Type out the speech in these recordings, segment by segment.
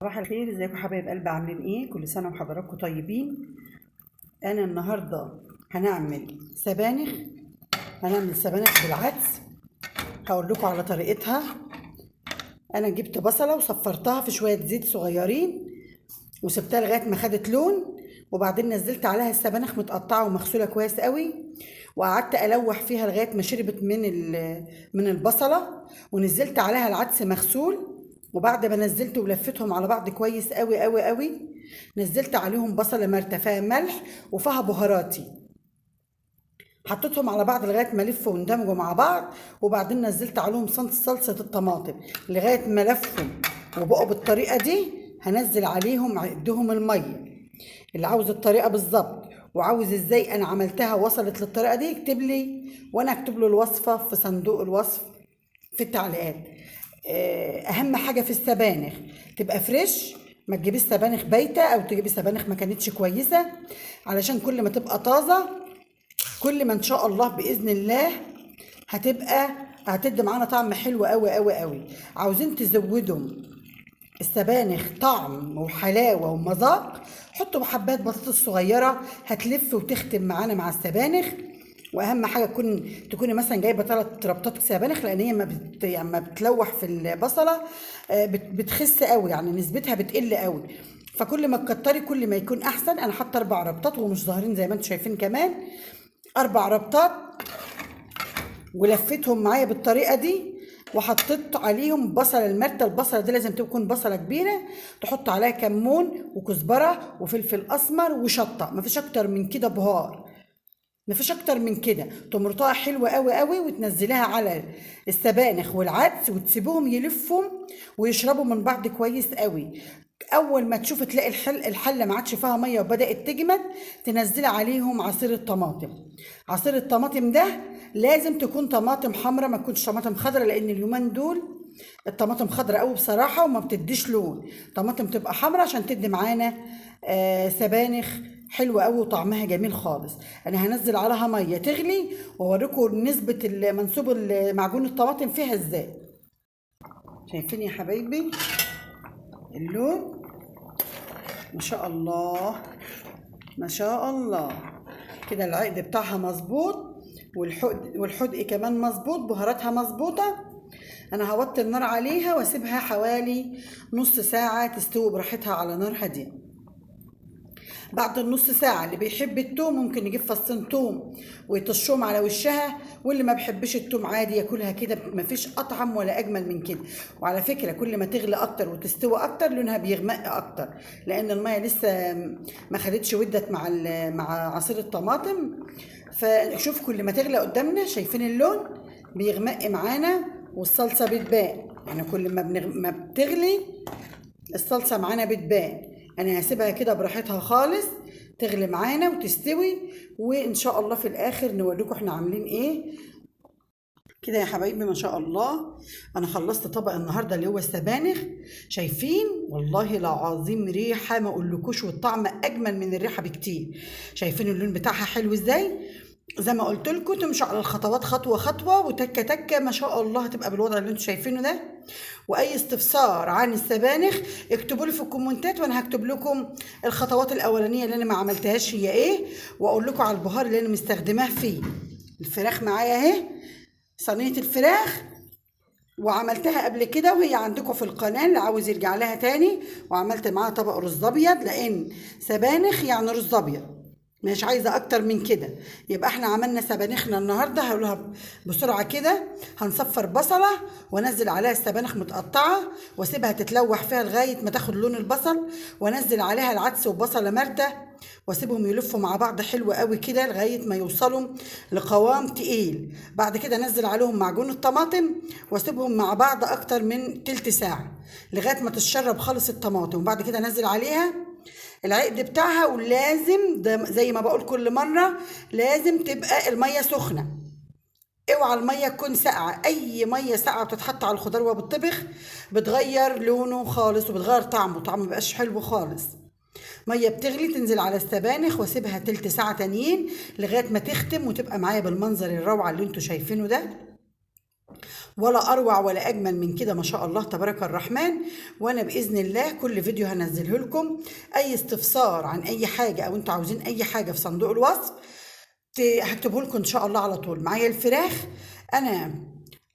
صباح الخير، ازيكم حبايب قلبي؟ عاملين ايه؟ كل سنه وحضراتكم طيبين. انا النهارده هنعمل سبانخ بالعدس. هقول لكم على طريقتها. انا جبت بصله وصفرتها في شويه زيت صغيرين وسبتها لغايه ما خدت لون، وبعدين نزلت عليها السبانخ متقطعه ومغسوله كويس قوي، وقعدت الوح فيها لغايه ما شربت من البصله، ونزلت عليها العدس مغسول. وبعد ما نزلت ولفتهم على بعض كويس قوي قوي قوي، نزلت عليهم بصله مرتفعه ملح وفيها بهاراتي، حطيتهم على بعض لغايه ما لفوا واندمجوا مع بعض، وبعدين نزلت عليهم صلصه الطماطم لغايه ما لفوا وبقوا بالطريقه دي. هنزل عليهم عدهم الميه. اللي عاوز الطريقه بالظبط وعاوز ازاي انا عملتها وصلت للطريقه دي يكتب لي، وانا اكتب له الوصفه في صندوق الوصف في التعليقات. اهم حاجه في السبانخ تبقى فريش، ما تجيبيش سبانخ بايته او تجيبي سبانخ ما كانتش كويسه، علشان كل ما تبقى طازه كل ما ان شاء الله باذن الله هتدي معانا طعم حلو قوي قوي قوي. عاوزين تزودوا السبانخ طعم وحلاوه ومذاق، حطوا حبات بطاطس صغيره هتلف وتختم معانا مع السبانخ. واهم حاجه تكوني مثلا جايبه 3 ربطات سبانخ، لان هي ما بتلوح في البصله بتخس قوي، يعني نسبتها بتقل قوي. فكل ما تكتري كل ما يكون احسن. انا حاطه 4 ربطات ومش ظاهرين زي ما انتم شايفين، كمان 4 ربطات، ولفتهم معايا بالطريقه دي. وحطيت عليهم بصله المرتة. البصله دي لازم تكون بصله كبيره، تحط عليها كمون وكزبره وفلفل اسمر وشطه، مفيش اكتر من كده بهار، مفيش اكتر من كده. تمرطها حلوه قوي قوي وتنزليها على السبانخ والعدس وتسيبوهم يلفوا ويشربوا من بعض كويس قوي. اول ما تشوف تلاقي الحله ما عادش فيها ميه وبدات تجمد، تنزلي عليهم عصير الطماطم. عصير الطماطم ده لازم تكون طماطم حمراء، ما تكونش طماطم خضراء، لان اليومين دول الطماطم خضراء قوي بصراحه وما بتديش لون. طماطم تبقى حمراء عشان تدي معانا سبانخ حلوه قوي وطعمها جميل خالص. انا هنزل عليها ميه تغلي واوريكم نسبه منسوب معجون الطماطم فيها ازاي. شايفين يا حبايبي اللون؟ ما شاء الله ما شاء الله. كده العقد بتاعها مظبوط، والحدق كمان مظبوط، بهاراتها مظبوطه. انا هوطي النار عليها واسيبها حوالي نص ساعه تستوي براحتها على نار هاديه. بعد النص ساعة اللي بيحب التوم ممكن يجيب فصين توم ويطشهم على وشها، واللي ما بيحبش التوم عادي ياكلها كده، مفيش اطعم ولا اجمل من كده. وعلى فكرة كل ما تغلي اكتر وتستوي اكتر لونها بيغمق اكتر، لان المية لسه ما خدتش ودت مع عصير الطماطم. فشوف كل ما تغلي قدامنا شايفين اللون بيغمق معانا والصلصة بتبان، يعني كل ما بتغلي الصلصة معانا بتبان. انا هسيبها كده براحتها خالص تغلي معانا وتستوي، وان شاء الله في الاخر نوريكم احنا عاملين ايه. كده يا حبايبي ما شاء الله انا خلصت طبق النهارده اللي هو السبانخ. شايفين والله العظيم ريحه ما اقولكوش، والطعم اجمل من الريحه بكتير. شايفين اللون بتاعها حلو ازاي؟ زي ما قلت لكم تمشوا على الخطوات خطوه خطوه وتكه تكه، ما شاء الله هتبقى بالوضع اللي انتم شايفينه ده. واي استفسار عن السبانخ اكتبوا لي في الكومنتات، وانا هكتب لكم الخطوات الاولانيه اللي انا ما عملتهاش هي ايه، واقول لكم على البهار اللي انا مستخدماه فيه. الفراخ معايا اهي، صينيه الفراخ وعملتها قبل كده وهي عندكم في القناه اللي عاوز يرجع لها تاني. وعملت معاها طبق رز ابيض، لان سبانخ يعني رز ابيض، مش عايزه اكتر من كده. يبقى احنا عملنا سبانخنا النهارده. هقولها بسرعه كده. هنصفر بصله وانزل عليها السبانخ متقطعه واسيبها تتلوح فيها لغايه ما تاخد لون البصل، وانزل عليها العدس وبصله مرده واسيبهم يلفوا مع بعض حلو قوي كده لغايه ما يوصلوا لقوام تقيل. بعد كده انزل عليهم معجون الطماطم واسيبهم مع بعض اكتر من تلت ساعه لغايه ما تتشرب خالص الطماطم. وبعد كده انزل عليها العقد بتاعها. ولازم ده زي ما بقول كل مره لازم تبقى الميه سخنه، اوعى الميه تكون ساقعه. اي ميه ساقعه بتتحط على الخضار وبتطبخ بتغير لونه خالص وبتغير طعمه مبقاش حلو خالص. ميه بتغلي تنزل على السبانخ واسيبها تلت ساعه تانيين لغايه ما تختم وتبقى معايا بالمنظر الروعه اللي انتوا شايفينه ده. ولا اروع ولا اجمل من كده، ما شاء الله تبارك الرحمن. وانا باذن الله كل فيديو هنزله لكم. اي استفسار عن اي حاجه او انتوا عاوزين اي حاجه في صندوق الوصف هكتبه لكم ان شاء الله على طول. معايا الفراخ، انا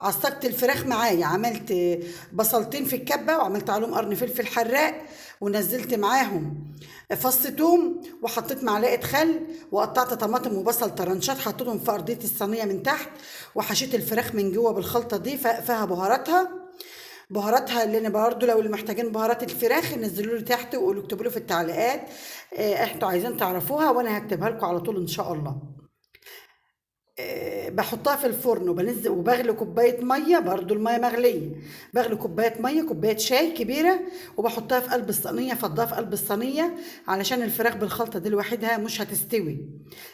عصقت الفراخ معايا، عملت بصلتين في الكبه وعملت عليهم قرن فلفل حراق، ونزلت معاهم فص توم، وحطيت معلقه خل، وقطعت طماطم وبصل طرنشات حطيتهم في ارضيه الصينيه من تحت، وحشيت الفراخ من جوه بالخلطه دي فيها بهاراتها اللي انا برضه لو اللي محتاجين بهارات الفراخ نزلوا لي تحت وقولوا اكتبوا لي في التعليقات انتوا عايزين تعرفوها وانا هكتبها لكم على طول ان شاء الله. بحطها في الفرن وبنزل وبغلي كوبايه ميه، برضو الميه مغليه، بغلي كوبايه ميه، كوبايه شاي كبيره، وبحطها في قلب الصينيه، فضها في قلب الصينيه علشان الفراخ بالخلطه دي لوحدها مش هتستوي.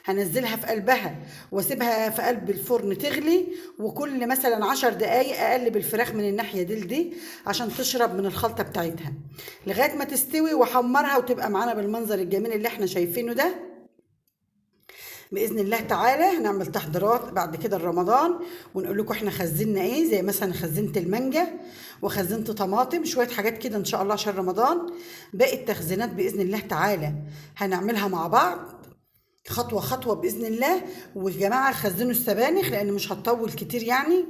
هنزلها في قلبها واسيبها في قلب الفرن تغلي، وكل مثلا 10 دقايق اقلب الفراخ من الناحيه دي لدي عشان تشرب من الخلطه بتاعتها لغايه ما تستوي، واحمرها وتبقى معانا بالمنظر الجميل اللي احنا شايفينه ده. باذن الله تعالى هنعمل تحضيرات بعد كده رمضان، ونقول لكم احنا خزنا ايه، زي مثلا خزنت المانجا وخزنت طماطم، شويه حاجات كده ان شاء الله عشان رمضان. باقي التخزينات باذن الله تعالى هنعملها مع بعض خطوه خطوه باذن الله. وجماعه خزنوا السبانخ لان مش هتطول كتير يعني،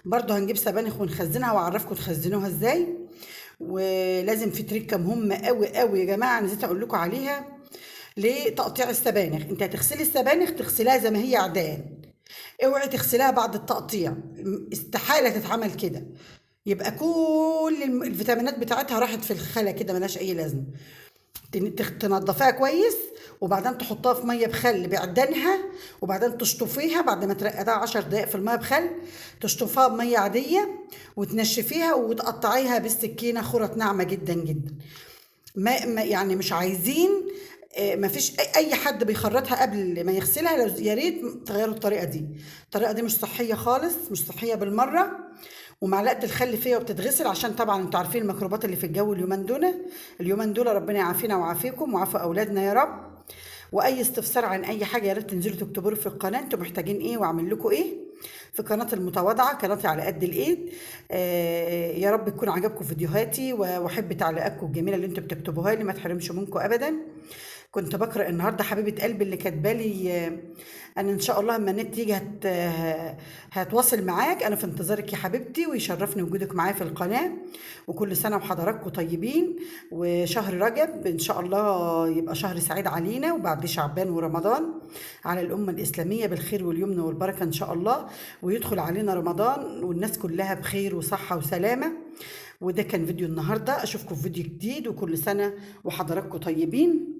برضه هنجيب سبانخ ونخزنها واعرفكم تخزنوها ازاي. ولازم في تريكه مهمه قوي قوي يا جماعه نسيت اقول لكم عليها، لتقطيع السبانخ. انت هتغسلي السبانخ تغسليها زي ما هي عدان، اوعي تغسليها بعد التقطيع، استحالة تتعمل كده، يبقى كل الفيتامينات بتاعتها راحت في الخلا كده ملهاش اي لازمة. تنضفيها كويس وبعدين تحطها في ميه بخل بعدنها، وبعدين تشطفيها بعد ما ترقدها 10 دقايق في الميه بخل، تشطفيها بميه عاديه وتنشفيها وتقطعيها بالسكينه خرط ناعمه جدا جدا. ما يعني مش عايزين ما فيش اي حد بيخرطها قبل ما يغسلها، لو يا ريت تغيروا الطريقه دي. الطريقه دي مش صحيه خالص، مش صحيه بالمره. ومعلقه الخل فيها وبتتغسل عشان طبعا انتوا عارفين الميكروبات اللي في الجو اليومين دول ربنا يعافينا ويعافيكم ويعافي اولادنا يا رب. واي استفسار عن اي حاجه يا ريت تنزلوا تكتبوا لي في القناه انتوا محتاجين ايه واعمل لكم ايه في قناه المتواضعه، قناتي على قد الايد. يا رب تكون عجبكم فيديوهاتي، واحب تعليقاتكم الجميله اللي انتوا بتكتبوها لي، ما تحرمش منكم ابدا. كنت بقرا النهارده حبيبه قلبي اللي كاتبالي انا ان شاء الله اما النت يجي هتواصل معاك، انا في انتظارك يا حبيبتي، ويشرفني وجودك معايا في القناه. وكل سنه وحضراتكم طيبين، وشهر رجب ان شاء الله يبقى شهر سعيد علينا، وبعد شعبان ورمضان على الامه الاسلاميه بالخير واليمن والبركه ان شاء الله، ويدخل علينا رمضان والناس كلها بخير وصحه وسلامه. وده كان فيديو النهارده، اشوفكم في فيديو جديد، وكل سنه وحضراتكم طيبين.